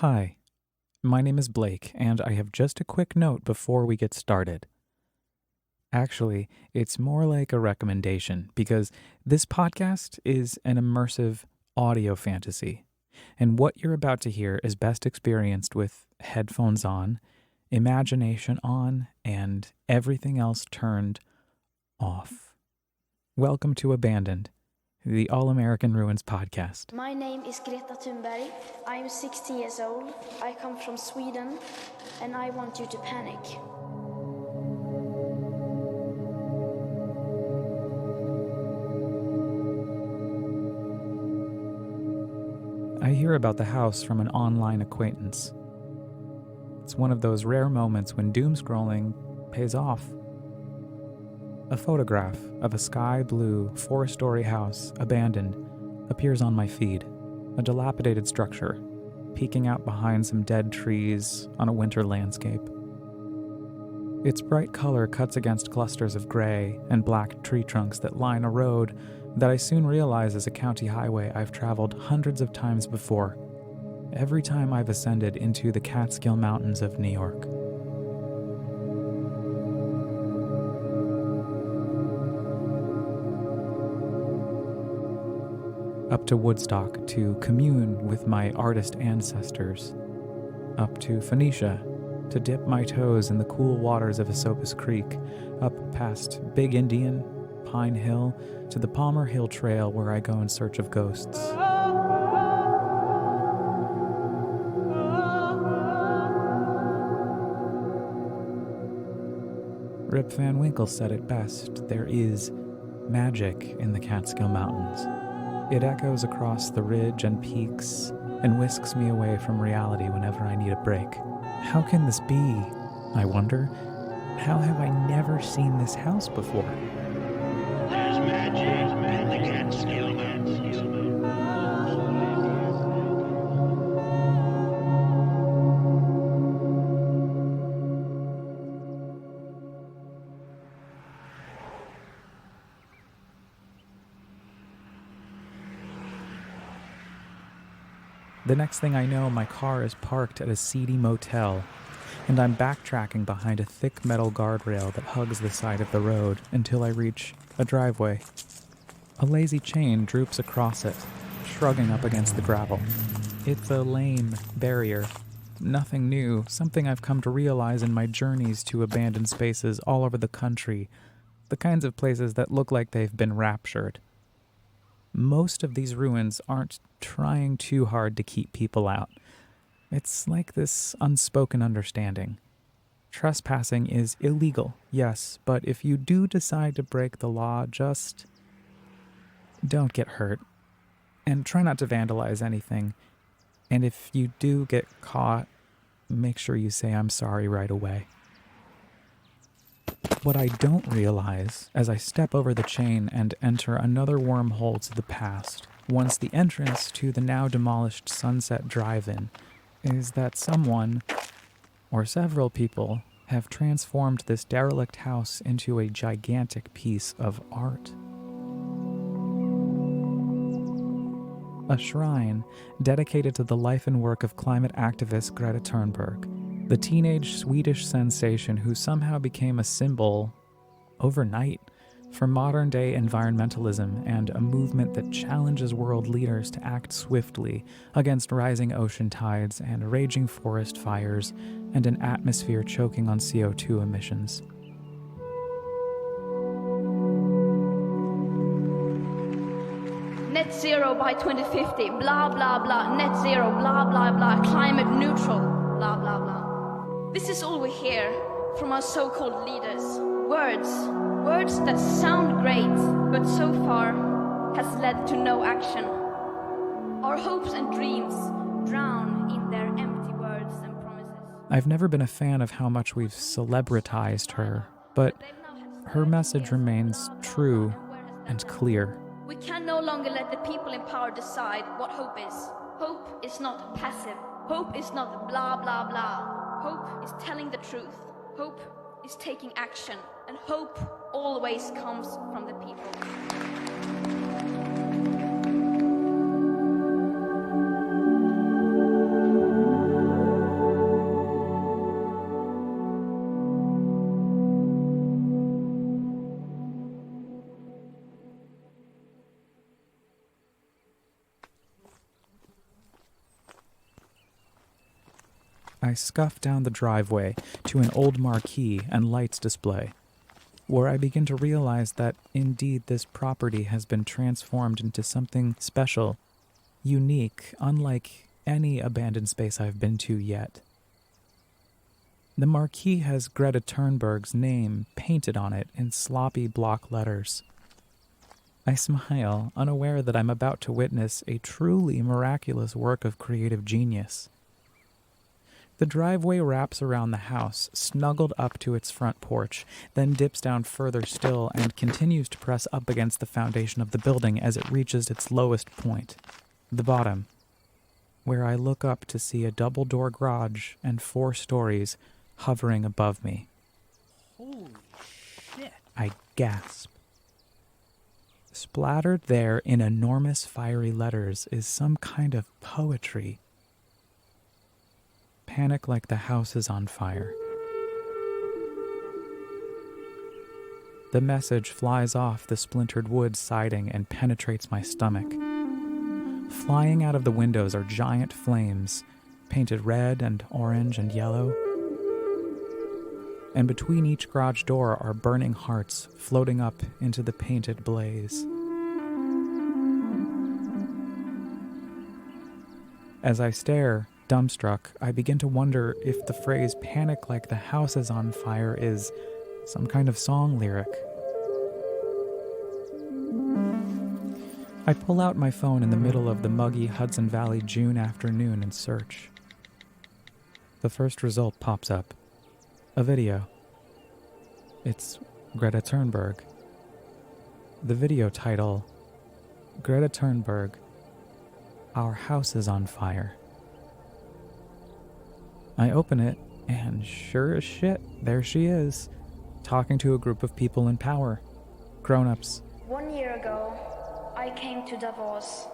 Hi, my name is Blake, and I have just a quick note before we get started. Actually, it's more like a recommendation because this podcast is an immersive audio fantasy, and what you're about to hear is best experienced with headphones on, imagination on, and everything else turned off. Welcome to Abandoned, the All-American Ruins podcast. My name is Greta Thunberg. I am 16 years old. I come from Sweden, and I want you to panic. I hear about the house from an online acquaintance. It's one of those rare moments when doom scrolling pays off. A photograph of a sky blue 4-story house, abandoned, appears on my feed. A dilapidated structure, peeking out behind some dead trees on a winter landscape. Its bright color cuts against clusters of gray and black tree trunks that line a road that I soon realize is a county highway I've traveled hundreds of times before, every time I've ascended into the Catskill Mountains of New York. Up to Woodstock to commune with my artist ancestors. Up to Phoenicia to dip my toes in the cool waters of Esopus Creek. Up past Big Indian, Pine Hill, to the Palmer Hill Trail where I go in search of ghosts. Rip Van Winkle said it best, there is magic in the Catskill Mountains. It echoes across the ridge and peaks and whisks me away from reality whenever I need a break. How can this be? I wonder. How have I never seen this house before? There's magic in the Catskill Mountains. The next thing I know, my car is parked at a seedy motel, and I'm backtracking behind a thick metal guardrail that hugs the side of the road until I reach a driveway. A lazy chain droops across it, shrugging up against the gravel. It's a lame barrier. Nothing new, something I've come to realize in my journeys to abandoned spaces all over the country, the kinds of places that look like they've been raptured. Most of these ruins aren't trying too hard to keep people out. It's like this unspoken understanding. Trespassing is illegal, yes, but if you do decide to break the law, just don't get hurt. And try not to vandalize anything. And if you do get caught, make sure you say I'm sorry right away. What I don't realize as I step over the chain and enter another wormhole to the past, once the entrance to the now demolished Sunset Drive-In, is that someone, or several people, have transformed this derelict house into a gigantic piece of art. A shrine dedicated to the life and work of climate activist Greta Thunberg, the teenage Swedish sensation who somehow became a symbol overnight for modern-day environmentalism and a movement that challenges world leaders to act swiftly against rising ocean tides and raging forest fires and an atmosphere choking on CO2 emissions. Net zero by 2050, blah, blah, blah. Net zero, blah, blah, blah. Climate neutral, blah, blah, blah. This is all we hear from our so-called leaders. Words that sound great, but so far has led to no action. Our hopes and dreams drown in their empty words and promises. I've never been a fan of how much we've celebritized her, but her message remains true and clear. We can no longer let the people in power decide what hope is. Hope is not passive. Hope is not blah, blah, blah. Hope is telling the truth. Hope is taking action. And hope always comes from the people. I scuff down the driveway to an old marquee and lights display, where I begin to realize that indeed this property has been transformed into something special, unique, unlike any abandoned space I've been to yet. The marquee has Greta Thunberg's name painted on it in sloppy block letters. I smile, unaware that I'm about to witness a truly miraculous work of creative genius. The driveway wraps around the house, snuggled up to its front porch, then dips down further still and continues to press up against the foundation of the building as it reaches its lowest point, the bottom, where I look up to see a double-door garage and 4 stories hovering above me. Holy shit. I gasp. Splattered there in enormous fiery letters is some kind of poetry. Panic like the house is on fire. The message flies off the splintered wood siding and penetrates my stomach. Flying out of the windows are giant flames, painted red and orange and yellow. And between each garage door are burning hearts floating up into the painted blaze. As I stare, dumbstruck, I begin to wonder if the phrase "panic like the house is on fire" is some kind of song lyric. I pull out my phone in the middle of the muggy Hudson Valley June afternoon and search. The first result pops up. A video. It's Greta Thunberg. The video title, Greta Thunberg, Our House is on Fire. I open it, and sure as shit, there she is, talking to a group of people in power, grown-ups. 1 year ago, I came to Davos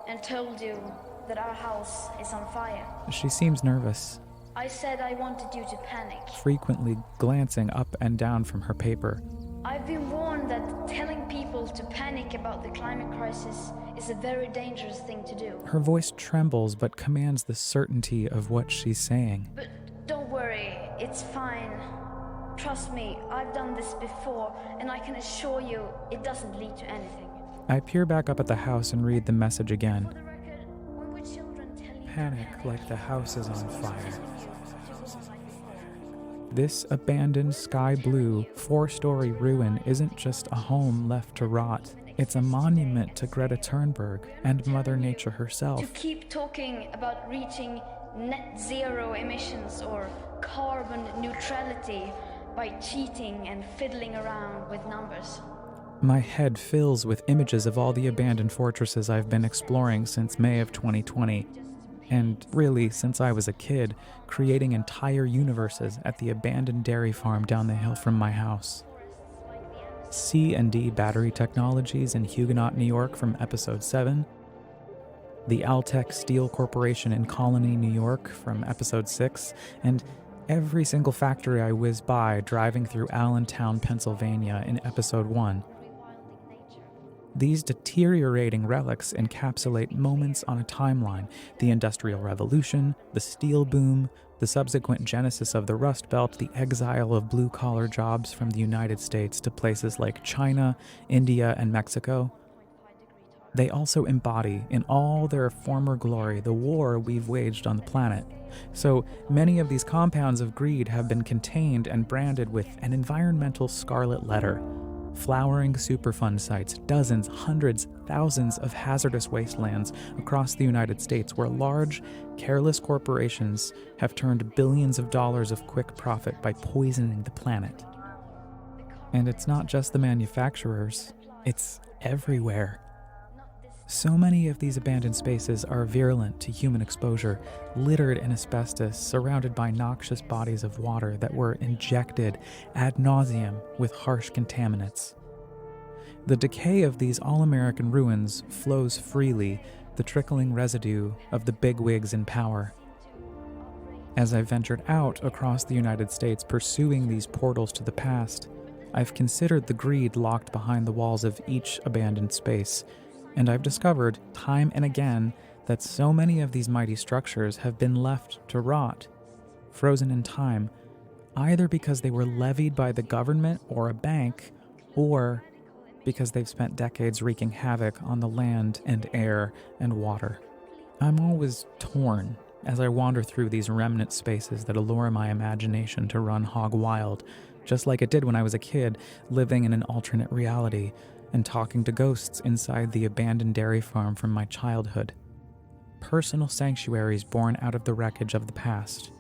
and told you that our house is on fire. She seems nervous, I said I wanted you to panic. frequently glancing up and down from her paper. I've been warned that telling people to panic about the climate crisis is a very dangerous thing to do. Her voice trembles but commands the certainty of what she's saying. But don't worry, it's fine. Trust me, I've done this before, and I can assure you it doesn't lead to anything. I peer back up at the house and read the message again. For the record, when would children tell you to Panic like the house is on fire. fire? This abandoned sky blue 4-story ruin isn't just a home left to rot. It's a monument to Greta Thunberg and Mother Nature To herself. keep talking about reaching net zero emissions or carbon neutrality by cheating and fiddling around with numbers. My head fills with images of all the abandoned fortresses I've been exploring since May of 2020. And really, since I was a kid, creating entire universes at the abandoned dairy farm down the hill from my house. C&D Battery Technologies in Huguenot, New York from Episode 7. The Altec Steel Corporation in Colony, New York from Episode 6. And every single factory I whiz by driving through Allentown, Pennsylvania in Episode 1. These deteriorating relics encapsulate moments on a timeline: the Industrial Revolution, the steel boom, the subsequent genesis of the Rust Belt, the exile of blue-collar jobs from the United States to places like China, India, and Mexico. They also embody, in all their former glory, the war we've waged on the planet. So many of these compounds of greed have been contained and branded with an environmental scarlet letter. Flowering Superfund sites, dozens, hundreds, thousands of hazardous wastelands across the United States where large, careless corporations have turned billions of dollars of quick profit by poisoning the planet. And it's not just the manufacturers, it's everywhere. So many of these abandoned spaces are virulent to human exposure, littered in asbestos, surrounded by noxious bodies of water that were injected ad nauseum with harsh contaminants. The decay of these all-American ruins flows freely, the trickling residue of the bigwigs in power. As I've ventured out across the United States pursuing these portals to the past, I've considered the greed locked behind the walls of each abandoned space, and I've discovered, time and again, that so many of these mighty structures have been left to rot. frozen in time, either because they were levied by the government or a bank, or because they've spent decades wreaking havoc on the land and air and water. I'm always torn as I wander through these remnant spaces that allure my imagination to run hog wild, just like it did when I was a kid, living in an alternate reality and talking to ghosts inside the abandoned dairy farm from my childhood. Personal sanctuaries born out of the wreckage of the past.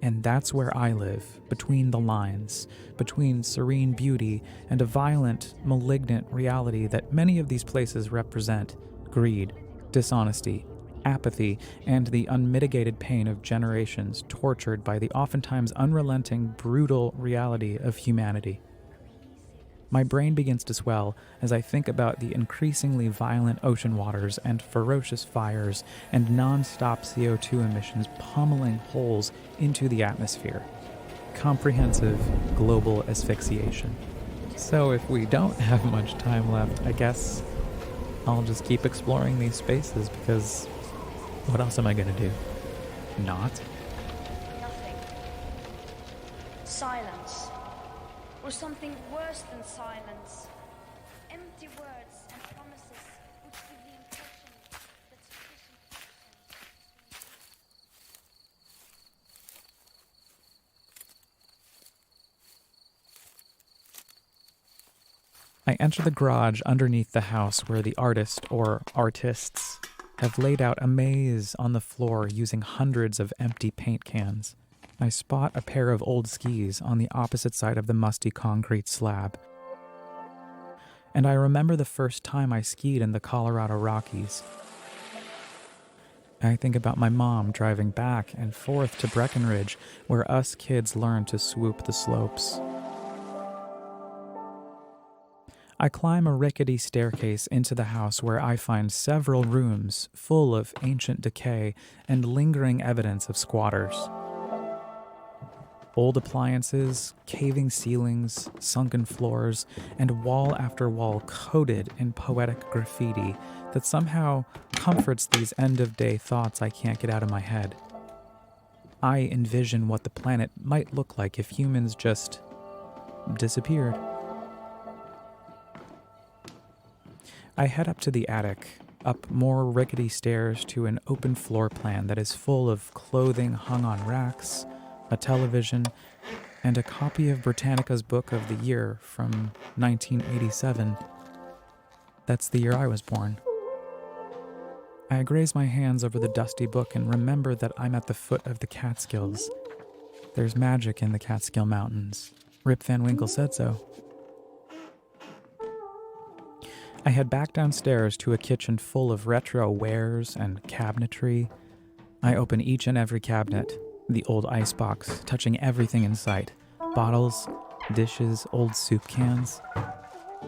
And that's where I live, between the lines, between serene beauty and a violent, malignant reality that many of these places represent: greed, dishonesty, apathy, and the unmitigated pain of generations tortured by the oftentimes unrelenting, brutal reality of humanity. My brain begins to swell as I think about the increasingly violent ocean waters and ferocious fires and non-stop CO2 emissions pummeling holes into the atmosphere. Comprehensive global asphyxiation. So if we don't have much time left, I guess I'll just keep exploring these spaces, because what else am I gonna do? Not? Nothing. Silence. Or something worse than silence. Empty words and promises which give the impression that sufficient substance. I enter the garage underneath the house where the artist, or artists, have laid out a maze on the floor using hundreds of empty paint cans. I spot a pair of old skis on the opposite side of the musty concrete slab. And I remember the first time I skied in the Colorado Rockies. I think about my mom driving back and forth to Breckenridge, where us kids learned to swoop the slopes. I climb a rickety staircase into the house where I find several rooms full of ancient decay and lingering evidence of squatters. Old appliances, caving ceilings, sunken floors, and wall after wall coated in poetic graffiti that somehow comforts these end-of-day thoughts I can't get out of my head. I envision what the planet might look like if humans just disappeared. I head up to the attic, up more rickety stairs to an open floor plan that is full of clothing hung on racks, a television, and a copy of Britannica's Book of the Year from 1987. That's the year I was born. I graze my hands over the dusty book and remember that I'm at the foot of the Catskills. There's magic in the Catskill Mountains. Rip Van Winkle said so. I head back downstairs to a kitchen full of retro wares and cabinetry. I open each and every cabinet, the old icebox, touching everything in sight. Bottles, dishes, old soup cans.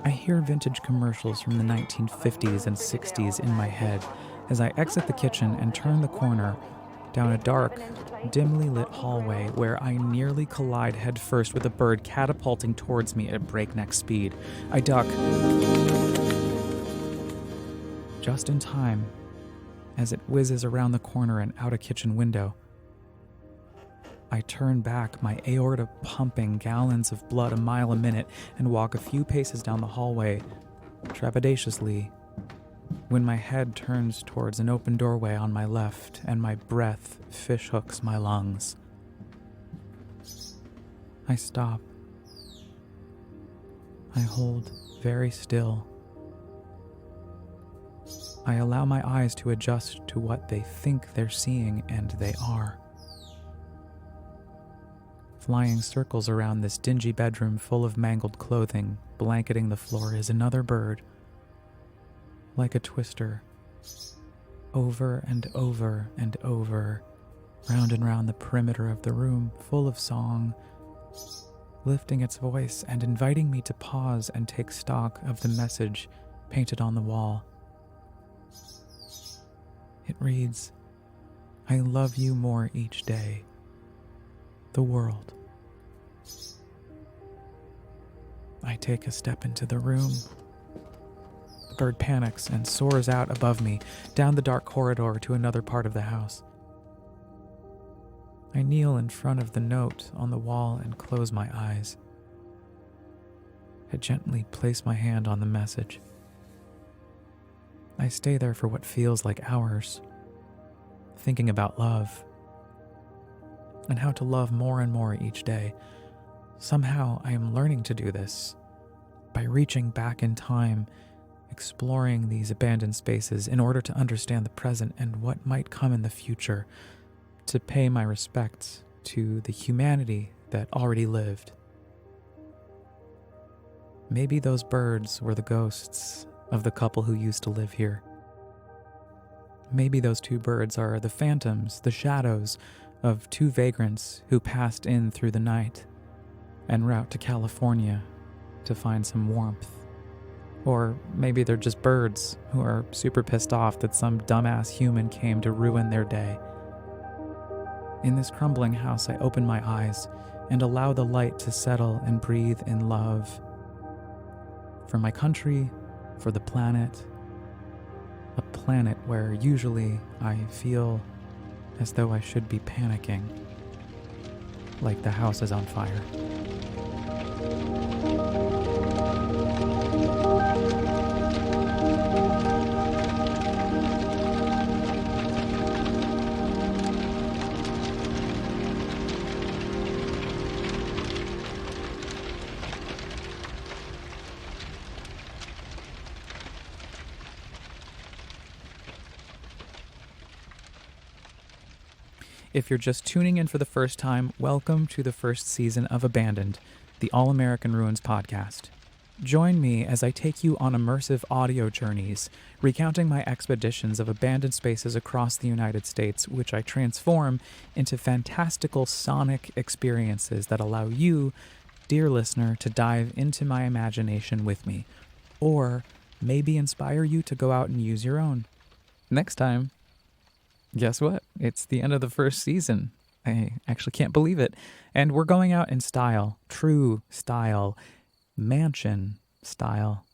I hear vintage commercials from the 1950s and 60s in my head as I exit the kitchen and turn the corner down a dark, dimly lit hallway where I nearly collide headfirst with a bird catapulting towards me at breakneck speed. I duck. Just in time, as it whizzes around the corner and out a kitchen window. I turn back, my aorta pumping gallons of blood a mile a minute, and walk a few paces down the hallway, trepidatiously, when my head turns towards an open doorway on my left and my breath fishhooks my lungs. I stop. I hold very still. I allow my eyes to adjust to what they think they're seeing, and they are. Flying circles around this dingy bedroom full of mangled clothing, blanketing the floor, is another bird. Like a twister. Over and over and over, round and round the perimeter of the room, full of song, lifting its voice and inviting me to pause and take stock of the message painted on the wall. It reads, "I love you more each day. The world." I take a step into the room. The bird panics and soars out above me, down the dark corridor to another part of the house. I kneel in front of the note on the wall and close my eyes. I gently place my hand on the message. I stay there for what feels like hours, thinking about love and how to love more and more each day. Somehow I am learning to do this by reaching back in time, exploring these abandoned spaces in order to understand the present and what might come in the future, to pay my respects to the humanity that already lived. Maybe those birds were the ghosts of the couple who used to live here. Maybe those two birds are the phantoms, the shadows of two vagrants who passed in through the night en route to California to find some warmth. Or maybe they're just birds who are super pissed off that some dumbass human came to ruin their day. In this crumbling house, I open my eyes and allow the light to settle and breathe in love for my country, for the planet, a planet where usually I feel as though I should be panicking, like the house is on fire. If you're just tuning in for the first time, welcome to the first season of Abandoned, the All-American Ruins podcast. Join me as I take you on immersive audio journeys, recounting my expeditions of abandoned spaces across the United States, which I transform into fantastical sonic experiences that allow you, dear listener, to dive into my imagination with me, or maybe inspire you to go out and use your own. Next time, guess what? It's the end of the first season. I actually can't believe it. And we're going out in style, true style, mansion style.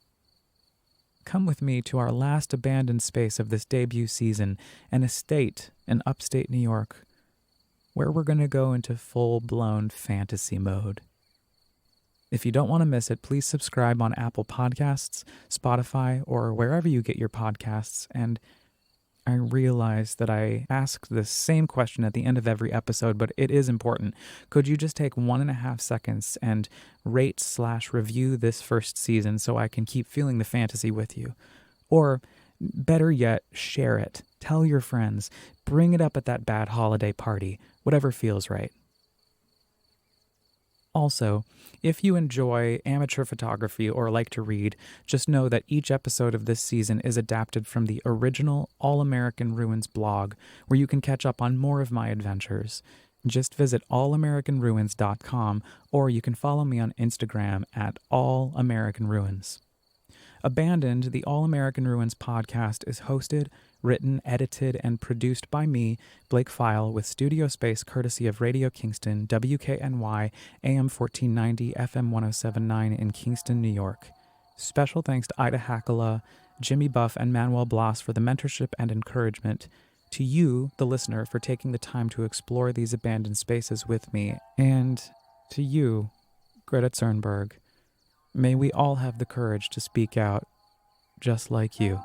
Come with me to our last abandoned space of this debut season, an estate in upstate New York, where we're going to go into full-blown fantasy mode. If you don't want to miss it, please subscribe on Apple Podcasts, Spotify, or wherever you get your podcasts. And I realize that I ask the same question at the end of every episode, but it is important. Could you just take 1.5 seconds and rate/review this first season so I can keep feeling the fantasy with you? Or better yet, share it. Tell your friends. Bring it up at that bad holiday party. Whatever feels right. Also, if you enjoy amateur photography or like to read, just know that each episode of this season is adapted from the original All-American Ruins blog, where you can catch up on more of my adventures. Just visit allamericanruins.com, or you can follow me on Instagram at allamericanruins. Abandoned, the All-American Ruins podcast is hosted, written, edited, and produced by me, Blake File, with studio space courtesy of Radio Kingston, WKNY, AM 1490, FM 1079 in Kingston, New York. Special thanks to Ida Hakala, Jimmy Buff, and Manuel Blas for the mentorship and encouragement. To you, the listener, for taking the time to explore these abandoned spaces with me. And to you, Greta Thunberg, may we all have the courage to speak out just like you.